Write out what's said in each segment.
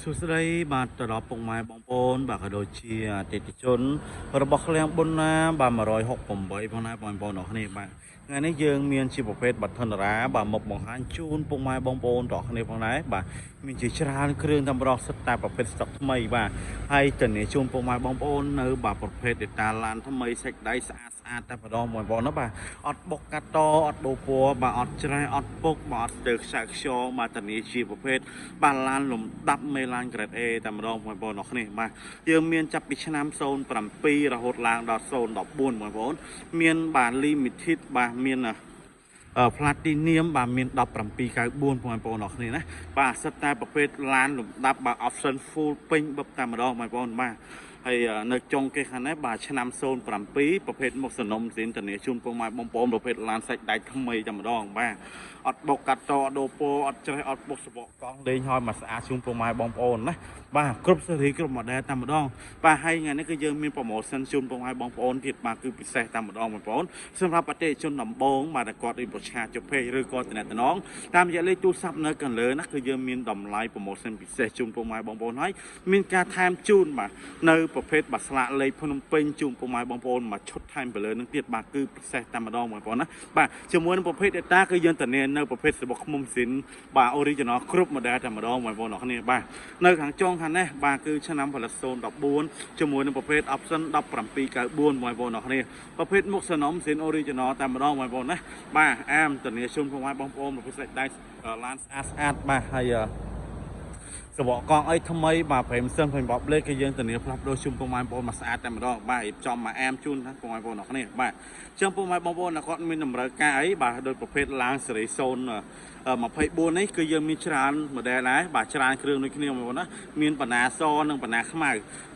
សួស្តីបាទទៅដល់ពុកម៉ែបងប្អូនបាទក៏ដូចជាអតិថិជនរបស់ឃ្លាំងប៊ុនណាបាទ168ផងណាបងប្អូនអរគ្នាបាទថ្ងៃនេះយើងមានជាប្រភេទបឋិនរាបាទមកបង្ហាញជូនពុកម៉ែបងប្អូនទាំងគ្នាផងដែរបាទមានជាច្រើនគ្រឿងតម្រោះសិតតែប្រភេទស្តុកថ្មីបាទហើយតនីជូនពុកម៉ែបងប្អូននៅបាទប្រភេទដេតាឡានថ្មីសេចក្តីស្អាតតែម្ដងបងប្អូនណាបាទអត់បុកកាត់តអត់ដូរពណ៌បាទអត់ច្រេះអត់ពុកបាទអត់ស្ទើរខ្សែខ្យល់បាទតនីជាប្រភេទបាទឡានលំដាប់មេឡាន grade A តែម្ដងបងប្អូនអរគ្នាបាទយើងមានចាប់ពីឆ្នាំ07រហូតឡើងដល់014បងប្អូនមានបាទ limited បាទមានplatinum បាទមាន1794បងប្អូនអរគ្នាណាបាទសិតតែប្រភេទឡានលំដាប់បាទ option full ពេញបឹបតែម្ដងបងប្អូនបាទហើយនៅចុងគេខាងនេះបាទឆ្នាំ07ប្រភេទមុខសំណុំស៊ីនតនីជូនពុកម៉ែបងប្អូនប្រភេទឡានសាច់ដែកថ្មីតែម្ដងបាទអត់បុកកាត់តដូរពណ៌អត់ច្រេះអត់បុកសបកកង់លេងហើយមកស្អាតជូនពុកម៉ែបងប្អូនណាបាទគ្រប់សេរីគ្រប់ model តែម្ដងបាទហើយថ្ងៃនេះគឺយើងមាន promotion ជូនពុកម៉ែបងប្អូនទៀតបាទគឺពិសេសតែម្ដងបងប្អូនសម្រាប់អតិថិជនដំបូងបាទគាត់រៀបប្រឆាចុះពេកឬក៏តំណតំណងតាមរយៈលេខទូរស័ព្ទនៅខាងលើណាគឺយើងមានតម្លៃ promotion ពិសេសជូនពុកម៉ែបងប្អូនហើយមានការថែមជូនបាទនៅប្រភេទបាទស្លាកលេខភ្នំពេញជូនពុកម៉ែបងប្អូនមកឈុតថែមទៅលើនឹងទៀតបាទគឺពិសេសតែម្ដងបងប្អូនណាបាទជាមួយនឹងប្រភេទ data គឺយើងធានានៅប្រភេទរបស់ខ្មុំស៊ីនបាទ original គ្រប់ model តែម្ដងបងប្អូនអរគ្នាបាទនៅខាងចុងខាងនេះបាទគឺឆ្នាំផលិត014ជាមួយនឹងប្រភេទ option 1794បងប្អូនអរគ្នាប្រភេទមុខសំណុំស៊ីន original តែម្ដងបងប្អូនណាបាទអាមធានាជូនពុកម៉ែបងប្អូនប្រភេទសាច់ដៃឡានស្អាតបាទហើយសបកកង់អីថ្មីបាទប្រេមសិនប្រេមបបលេខគឺយើងធានាផ្លាស់ប្ដូរជូនពុកម៉ែបងប្អូនមកស្អាតតែម្ដងបាទរៀបចំមកអាមជូនណាពុកម៉ែបងប្អូនអរគ្នាបាទអញ្ចឹងពុកម៉ែបងប្អូនគាត់មានតម្រូវការអីបាទដោយប្រភេទឡានសេរី024នេះគឺយើងមានច្រើន model ដែរបាទច្រើនគ្រឿងដូចគ្នាបងប្អូនណាមានបណ្ណាសនិងបណ្ណាខ្មៅ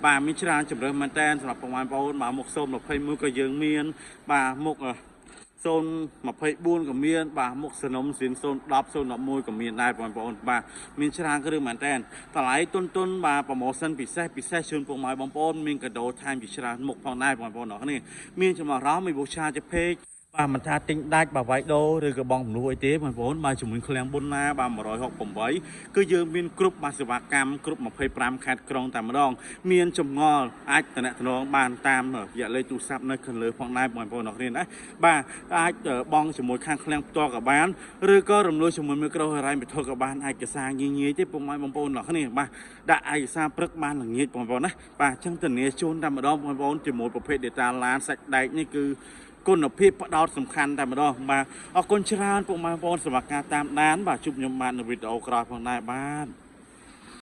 បាទមានច្រើនជម្រើសមែនតើសម្រាប់ពុកម៉ែបងប្អូនបាទមុខ021ក៏យើងមានបាទមុខ024ក៏មានបាទមុខសនំស៊ីន010 011ក៏មានដែរបងប្អូនបាទមានច្រើនគ្រឿងមែនតើតម្លៃទុនបាទ promotion ពិសេសជូនពុកម៉ែបងប្អូនមានកាដូថែមជាច្រើនមុខផងដែរបងប្អូនអរគ្នាមានចំណារោមមានបូឆាជាពេកបាទមិនថាទិញដាច់បាទវាយដូរឬក៏បងមនុស្សអីទេបងប្អូនបាទជាមួយឃ្លាំងប៊ុនណាបាទ168គឺយើងមានគ្រប់បាទសេវាកម្មគ្រប់25ខេត្តក្រុងតែម្ដងមានចម្ងល់អាចតំណតំណងបានតាមរយៈលេខទូរស័ព្ទនៅខាងលើផងដែរបងប្អូនអរគ្នាណាបាទអាចបងជាមួយខាងឃ្លាំងផ្ទាល់ក៏បានឬក៏រំលោះជាមួយមីក្រូហិរញ្ញវត្ថុក៏បានឯកសារងាយទេពុកម៉ែបងប្អូនអរគ្នាបាទដាក់ឯកសារព្រឹកបានល្ងាចបងប្អូនណាបាទអញ្ចឹងធានាជូនតែម្ដងបងប្អូនជាមួយប្រភេទ data ឡានសាច់ដែកនេះគឺគុណភាពផ្ដោតសំខាន់តែម្ដងបាទអរគុណច្រើនពុកម៉ែបងប្អូនសម្រាប់ការតាមដានបាទជួបខ្ញុំបាននៅវីដេអូក្រោយផងដែរបាទ